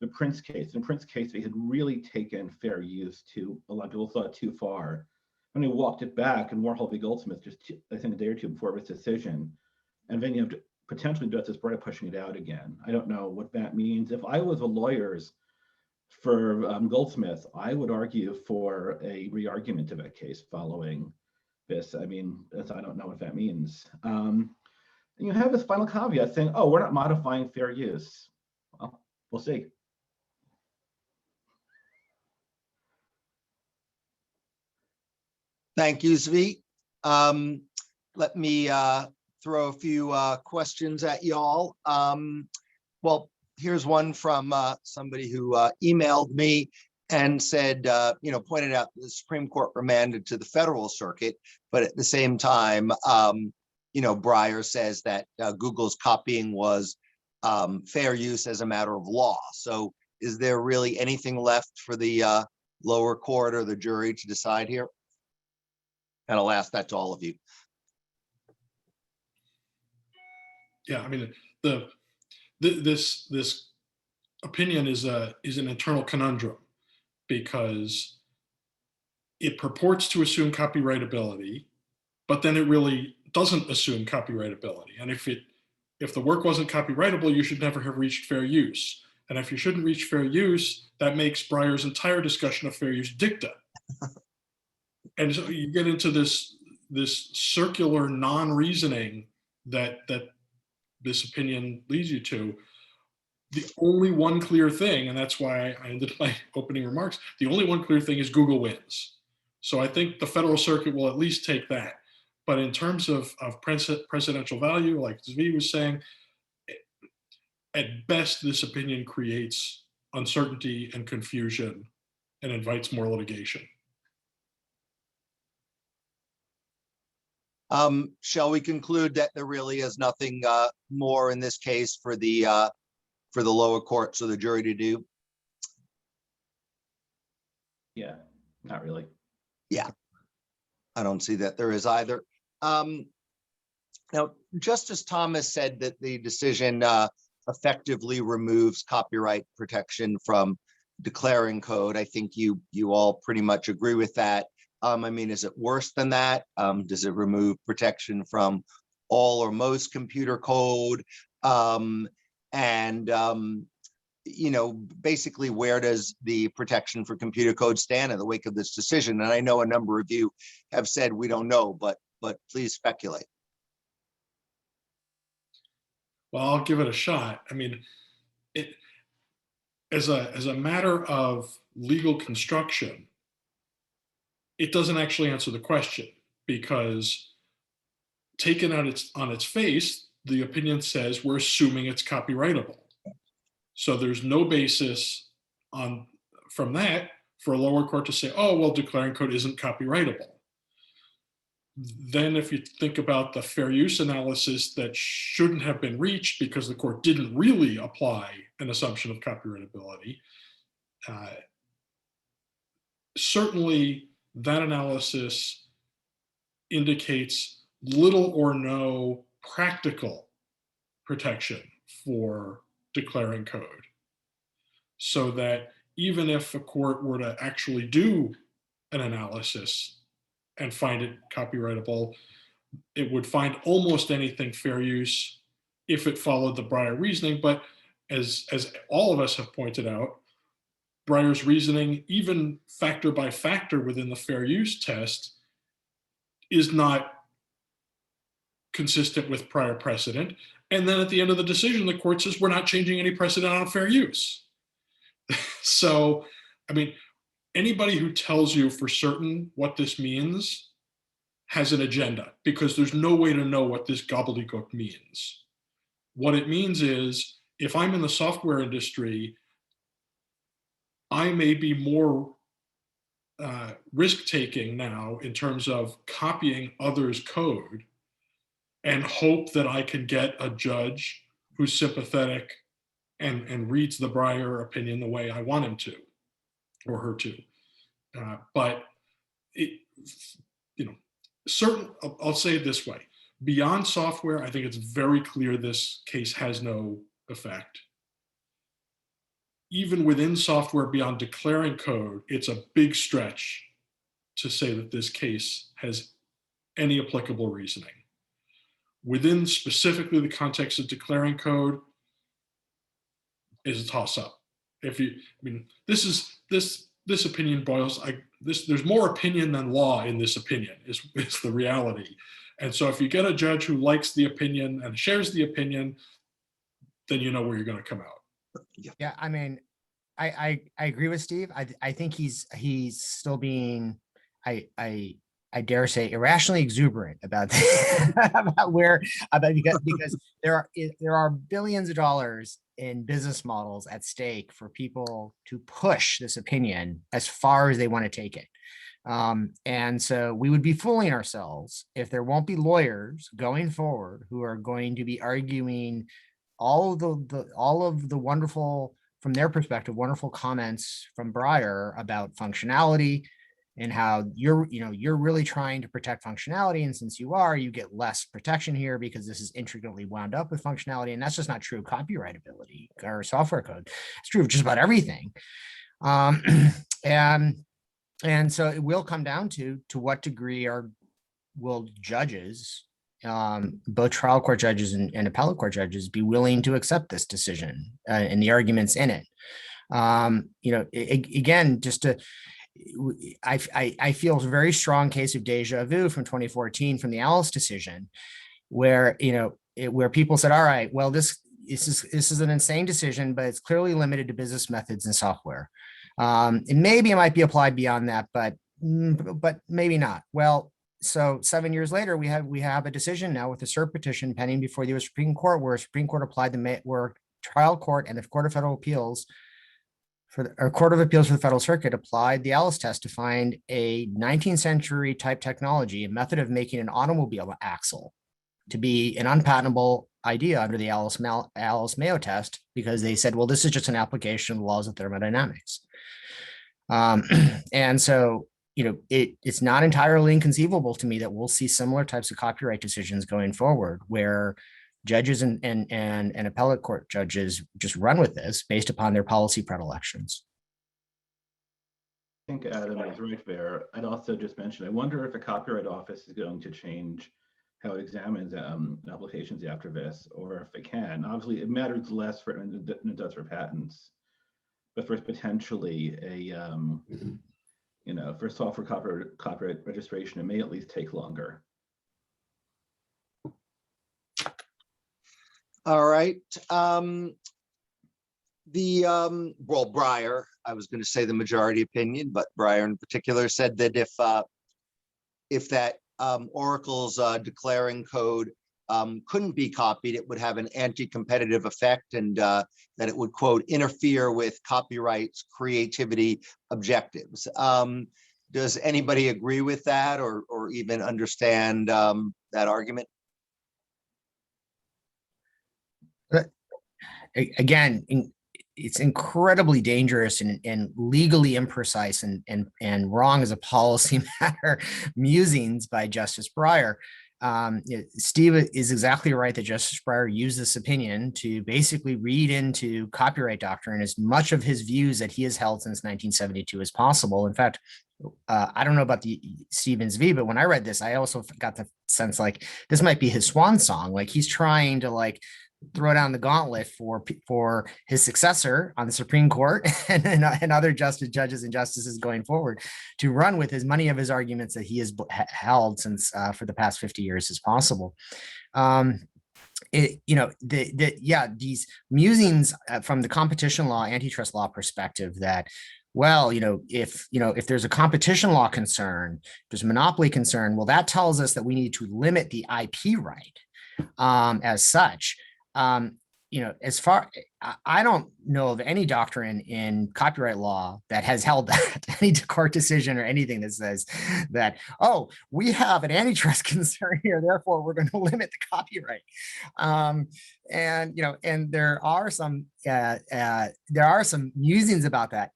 the Prince case. In Prince case, they had really taken fair use to, a lot of people thought, too far. And they walked it back, and Warhol v. Goldsmith just, I think, a day or two before this decision. And then you have potentially Justice Breyer pushing it out again. I don't know what that means. If I was a lawyer for Goldsmith, I would argue for a re-argument of that case following this. I mean, I don't know what that means. You have this final caveat saying, oh, we're not modifying fair use. Well, we'll see. Thank you, Zvi. Let me throw a few questions at y'all. Well, here's one from somebody who emailed me and said, pointed out the Supreme Court remanded to the Federal Circuit, but at the same time, Breyer says that Google's copying was fair use as a matter of law. So is there really anything left for the lower court or the jury to decide here? And I'll ask that to all of you. Yeah, I mean, this opinion is an internal conundrum, because it purports to assume copyrightability, but then it really doesn't assume copyrightability. And if the work wasn't copyrightable, you should never have reached fair use. And if you shouldn't reach fair use, that makes Breyer's entire discussion of fair use dicta. And so you get into this circular non-reasoning that this opinion leads you to. The only one clear thing, and that's why I ended my opening remarks, the only one clear thing is Google wins. So I think the Federal Circuit will at least take that. But in terms of presidential value, like Zvi was saying, at best, this opinion creates uncertainty and confusion and invites more litigation. Shall we conclude that there really is nothing more in this case for the lower courts or the jury to do? Yeah, not really. Yeah, I don't see that there is either. Now, Justice Thomas said that the decision effectively removes copyright protection from declaring code. I think you all pretty much agree with that. I mean, is it worse than that? Does it remove protection from all or most computer code? Basically, where does the protection for computer code stand in the wake of this decision? And I know a number of you have said we don't know, but please speculate. Well, I'll give it a shot. I mean, as a matter of legal construction, it doesn't actually answer the question, because taken on its face, the opinion says we're assuming it's copyrightable. So there's no basis from that for a lower court to say, oh, well, declaring code isn't copyrightable. Then if you think about the fair use analysis that shouldn't have been reached because the court didn't really apply an assumption of copyrightability, certainly that analysis indicates little or no practical protection for declaring code. So that even if a court were to actually do an analysis and find it copyrightable, it would find almost anything fair use if it followed the Breyer reasoning. But as all of us have pointed out, Breyer's reasoning, even factor by factor within the fair use test, is not consistent with prior precedent. And then at the end of the decision, the court says, we're not changing any precedent on fair use. So, I mean, anybody who tells you for certain what this means has an agenda, because there's no way to know what this gobbledygook means. What it means is, if I'm in the software industry, I may be more risk-taking now in terms of copying others' code and hope that I can get a judge who's sympathetic and reads the Breyer opinion the way I want him to, or her to. But it, I'll say it this way. Beyond software, I think it's very clear this case has no effect. Even within software, beyond declaring code, it's a big stretch to say that this case has any applicable reasoning. Within specifically the context of declaring code is a toss-up. This opinion boils. There's more opinion than law in this opinion. Is the reality. And so if you get a judge who likes the opinion and shares the opinion, then you know where you're going to come out. Yeah, I mean, I agree with Steve. I think he's still being, I dare say, irrationally exuberant about because there are billions of dollars in business models at stake for people to push this opinion as far as they want to take it. And so we would be fooling ourselves if there won't be lawyers going forward who are going to be arguing all of the wonderful, from their perspective, wonderful comments from Breyer about functionality and how you're really trying to protect functionality. And since you are, you get less protection here because this is intricately wound up with functionality. And that's just not true of copyrightability or software code. It's true of just about everything. And so it will come down to what degree will judges, both trial court judges and appellate court judges, be willing to accept this decision and the arguments in it. Again, I feel a very strong case of deja vu from 2014 from the Alice decision, where where people said, all right, well, this is an insane decision, but it's clearly limited to business methods and software. And maybe it might be applied beyond that, but maybe not. Well, so 7 years later, we have a decision now with a cert petition pending before the U.S. Supreme Court, where Supreme Court applied where trial court and the Court of Federal Appeals Court of Appeals for the Federal Circuit applied the Alice test to find a 19th century type technology, a method of making an automobile axle, to be an unpatentable idea under the Alice-Mayo test, because they said, well, this is just an application of the laws of thermodynamics. And so, it's not entirely inconceivable to me that we'll see similar types of copyright decisions going forward, where judges and appellate court judges just run with this based upon their policy predilections. I think Adam is right there. I'd also just mention, I wonder if the Copyright Office is going to change how it examines applications after this, or if it can. Obviously, it matters less for than it does for patents, but for potentially for software copyright registration, it may at least take longer. All right. Breyer, I was going to say the majority opinion, but Breyer in particular said that if that Oracle's declaring code couldn't be copied, it would have an anti-competitive effect, and that it would, quote, interfere with copyright's creativity objectives. Does anybody agree with that, or even understand that argument? Again, it's incredibly dangerous and legally imprecise and wrong as a policy matter musings by Justice Breyer. Steve is exactly right that Justice Breyer used this opinion to basically read into copyright doctrine as much of his views that he has held since 1972 as possible. In fact, I don't know about the Stevens V, but when I read this, I also got the sense like this might be his swan song. Like he's trying to throw down the gauntlet for his successor on the Supreme Court and other judges and justices going forward to run with as many of his arguments that he has held since for the past 50 years as possible. These musings from the competition law, antitrust law perspective that, well, if there's a competition law concern, there's a monopoly concern, well, that tells us that we need to limit the IP right as such. as far, I don't know of any doctrine in copyright law that has held that, any court decision or anything that says that, oh, we have an antitrust concern here, therefore we're going to limit the copyright. And there are some musings about that.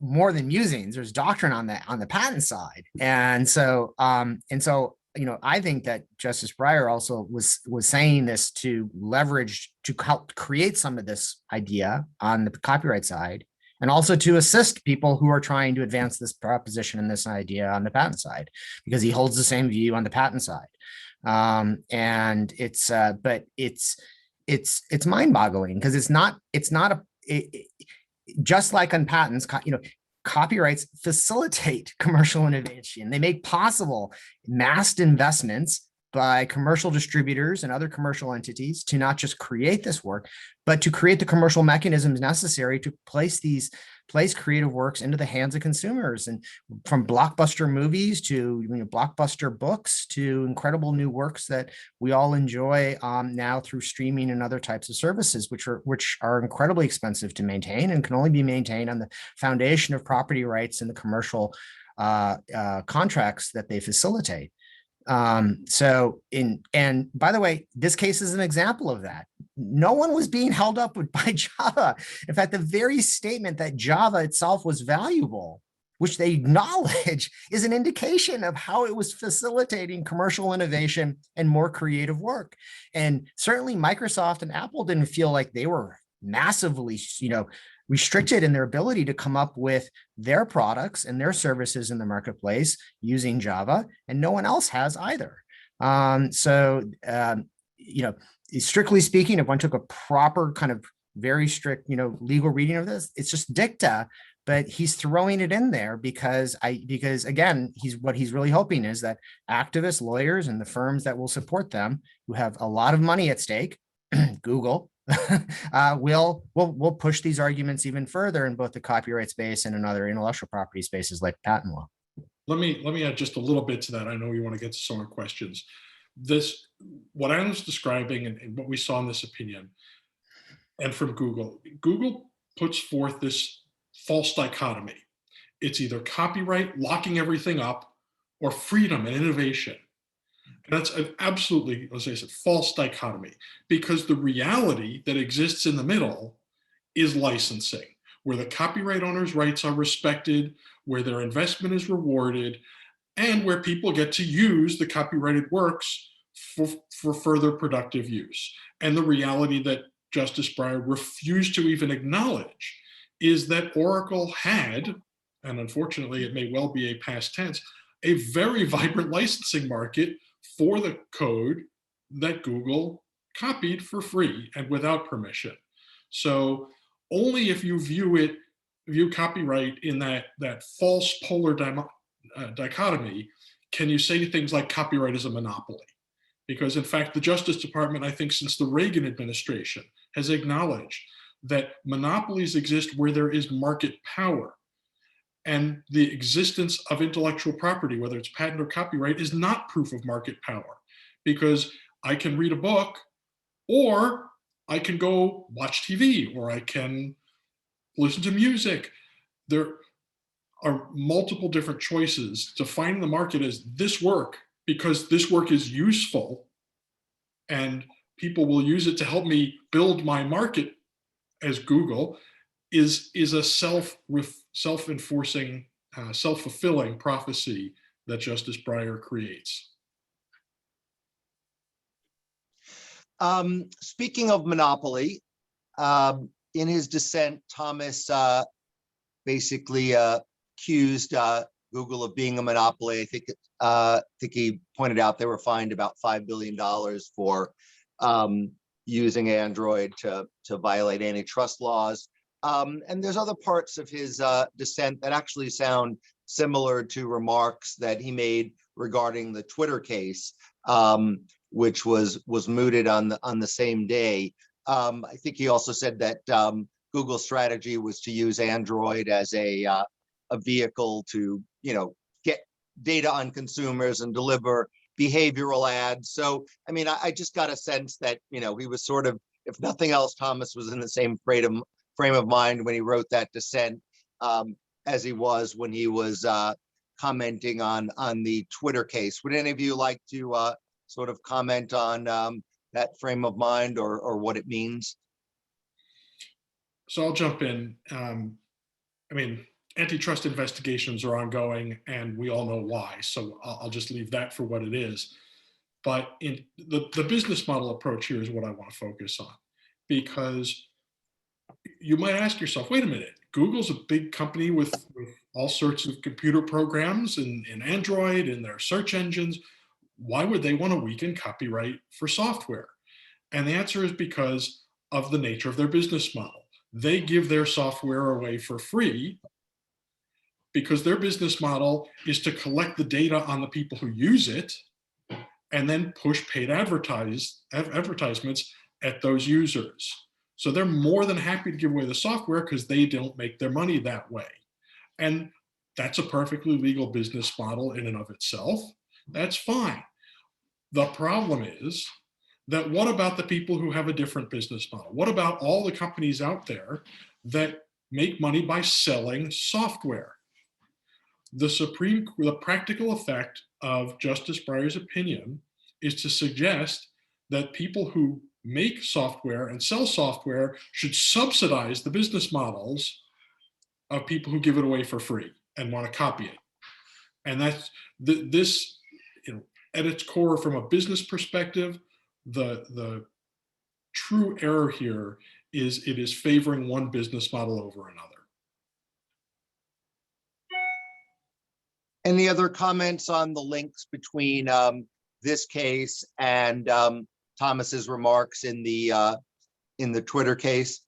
More than musings, there's doctrine on the patent side. And so I think that Justice Breyer also was saying this to leverage, to help create some of this idea on the copyright side, and also to assist people who are trying to advance this proposition and this idea on the patent side, because he holds the same view on the patent side. And it's mind-boggling, because it's not just like on patents, copyrights facilitate commercial innovation. They make possible massed investments by commercial distributors and other commercial entities to not just create this work, but to create the commercial mechanisms necessary to place creative works into the hands of consumers, and from blockbuster movies to blockbuster books to incredible new works that we all enjoy now through streaming and other types of services, which are incredibly expensive to maintain and can only be maintained on the foundation of property rights and the commercial contracts that they facilitate. And by the way, this case is an example of that. No one was being held up by Java. In fact, the very statement that Java itself was valuable, which they acknowledge, is an indication of how it was facilitating commercial innovation and more creative work. And certainly Microsoft and Apple didn't feel like they were massively, restricted in their ability to come up with their products and their services in the marketplace using Java, and no one else has either. Strictly speaking, if one took a proper kind of very strict, legal reading of this, it's just dicta, but he's throwing it in there because again, what he's really hoping is that activists, lawyers, and the firms that will support them, who have a lot of money at stake, Google, we'll push these arguments even further in both the copyright space and in other intellectual property spaces like patent law. Let me add just a little bit to that. I know you want to get to some more questions. What I was describing and what we saw in this opinion, and from Google puts forth this false dichotomy. It's either copyright locking everything up, or freedom and innovation. And that's an absolutely, as I said, false dichotomy, because the reality that exists in the middle is licensing, where the copyright owner's rights are respected, where their investment is rewarded, and where people get to use the copyrighted works for further productive use. And the reality that Justice Breyer refused to even acknowledge is that Oracle had, and unfortunately it may well be a past tense, a very vibrant licensing market for the code that Google copied for free and without permission. So only if you view copyright in that false polar dichotomy can you say things like copyright is a monopoly. Because in fact, the Justice Department, I think since the Reagan administration, has acknowledged that monopolies exist where there is market power. And the existence of intellectual property, whether it's patent or copyright, is not proof of market power, because I can read a book, or I can go watch TV, or I can listen to music. There are multiple different choices. Defining the market as this work, because this work is useful and people will use it to help me build my market as Google, is a self-enforcing, self-fulfilling prophecy that Justice Breyer creates. Speaking of monopoly, in his dissent, Thomas basically accused Google of being a monopoly. I think he pointed out they were fined about $5 billion for using Android to violate antitrust laws. And there's other parts of his dissent that actually sound similar to remarks that he made regarding the Twitter case, which was mooted on the same day. I think he also said that Google's strategy was to use Android as a vehicle to, get data on consumers and deliver behavioral ads. So, I mean, I just got a sense that, he was sort of if nothing else, Thomas was in the same frame of mind when he wrote that dissent as he was when he was commenting on the Twitter case. Would any of you like to sort of comment on that frame of mind or what it means? So I'll jump in. I mean, antitrust investigations are ongoing, and we all know why. So I'll just leave that for what it is. But in the business model approach here is what I want to focus on, because you might ask yourself, wait a minute, Google's a big company with all sorts of computer programs and Android and their search engines. Why would they want to weaken copyright for software? And the answer is because of the nature of their business model. They give their software away for free because their business model is to collect the data on the people who use it and then push paid advertisements at those users. So they're more than happy to give away the software because they don't make their money that way. And that's a perfectly legal business model in and of itself. That's fine. The problem is that what about the people who have a different business model? What about all the companies out there that make money by selling software? The practical effect of Justice Breyer's opinion is to suggest that people who make software and sell software should subsidize the business models of people who give it away for free and want to copy it. And that's this, at its core, from a business perspective, the true error here is it is favoring one business model over another. Any other comments on the links between this case and Thomas's remarks in the Twitter case?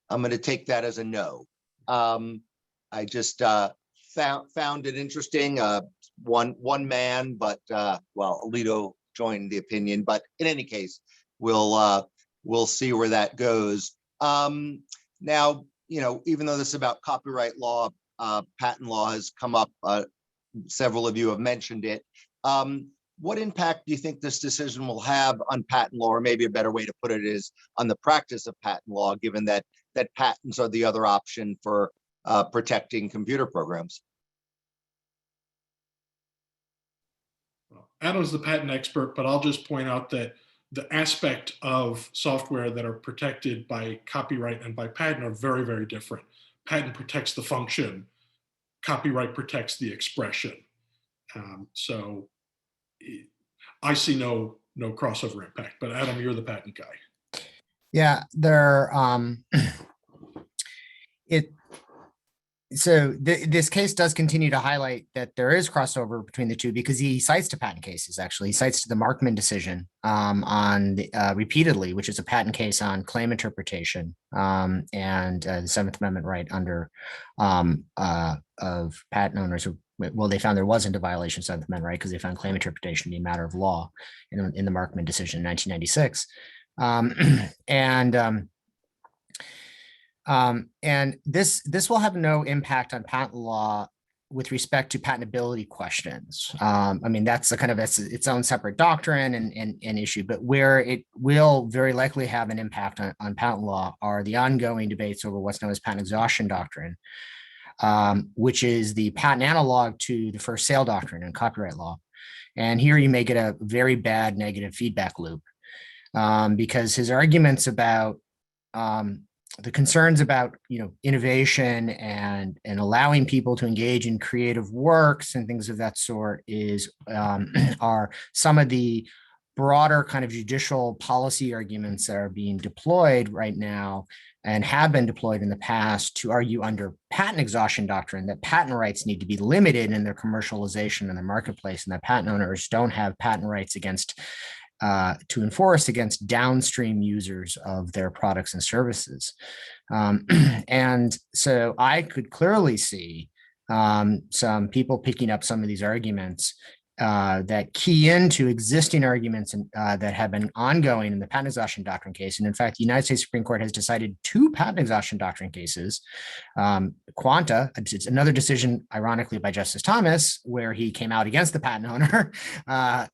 I'm going to take that as a no. I just found it interesting. One man, but well, Alito joined the opinion. But in any case, we'll see where that goes. Now, even though this is about copyright law, patent law has come up. Several of you have mentioned it. What impact do you think this decision will have on patent law, or maybe a better way to put it is on the practice of patent law, given that patents are the other option for protecting computer programs? Adam's the patent expert, but I'll just point out that the aspect of software that are protected by copyright and by patent are very, very different. Patent protects the function. Copyright protects the expression. So I see no crossover impact, but Adam, you're the patent guy. Yeah, this case does continue to highlight that there is crossover between the two, because he cites to patent cases. Actually, he cites to the Markman decision repeatedly, which is a patent case on claim interpretation and the Seventh Amendment right under of patent owners who, well, they found there wasn't a violation of Seventh Amendment right because they found claim interpretation to be a matter of law in the Markman decision in 1996. And this will have no impact on patent law with respect to patentability questions. I mean, that's a kind of its own separate doctrine and issue, but where it will very likely have an impact on patent law are the ongoing debates over what's known as patent exhaustion doctrine, which is the patent analog to the first sale doctrine in copyright law. And here you may get a very bad negative feedback loop because his arguments about the concerns about innovation and allowing people to engage in creative works and things of that sort are some of the broader kind of judicial policy arguments that are being deployed right now and have been deployed in the past to argue under patent exhaustion doctrine that patent rights need to be limited in their commercialization in the marketplace, and that patent owners don't have patent rights against to enforce against downstream users of their products and services. And so I could clearly see some people picking up some of these arguments that key into existing arguments that have been ongoing in the patent exhaustion doctrine case. And in fact, the United States Supreme Court has decided 2 patent exhaustion doctrine cases. Quanta, it's another decision, ironically, by Justice Thomas, where he came out against the patent owner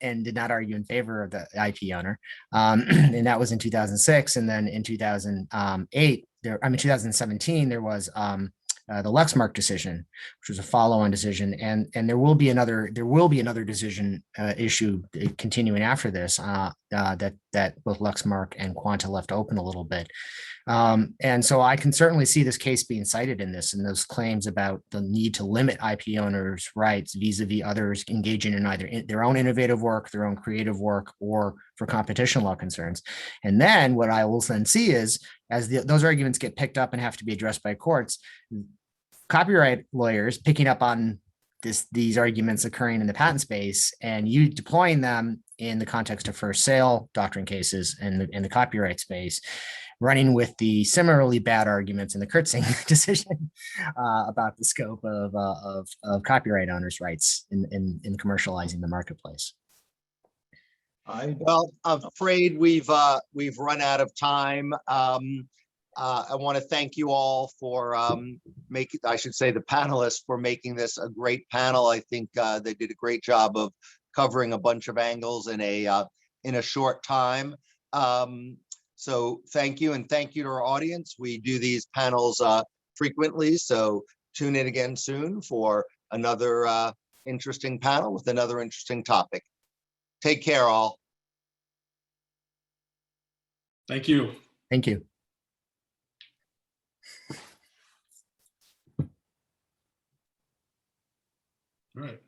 and did not argue in favor of the IP owner. And that was in 2006. And then in 2008, 2017, there was the Lexmark decision, which was a follow-on decision, and there will be another decision issue continuing after this that both Lexmark and Quanta left open a little bit. And so I can certainly see this case being cited in this, and those claims about the need to limit IP owners' rights vis-a-vis others engaging in either their own innovative work, their own creative work, or for competition law concerns. And then what I will then see is, as those arguments get picked up and have to be addressed by courts, copyright lawyers picking up on these arguments occurring in the patent space and you deploying them in the context of first sale doctrine cases and in the copyright space, running with the similarly bad arguments in the Kurtzing decision about the scope of copyright owners' rights in commercializing the marketplace. Well, I'm afraid we've run out of time. I want to thank you all for I should say the panelists for making this a great panel. I think they did a great job of covering a bunch of angles in a short time. So thank you, and thank you to our audience. We do these panels frequently, so tune in again soon for another interesting panel with another interesting topic. Take care, all. Thank you. Thank you. All right.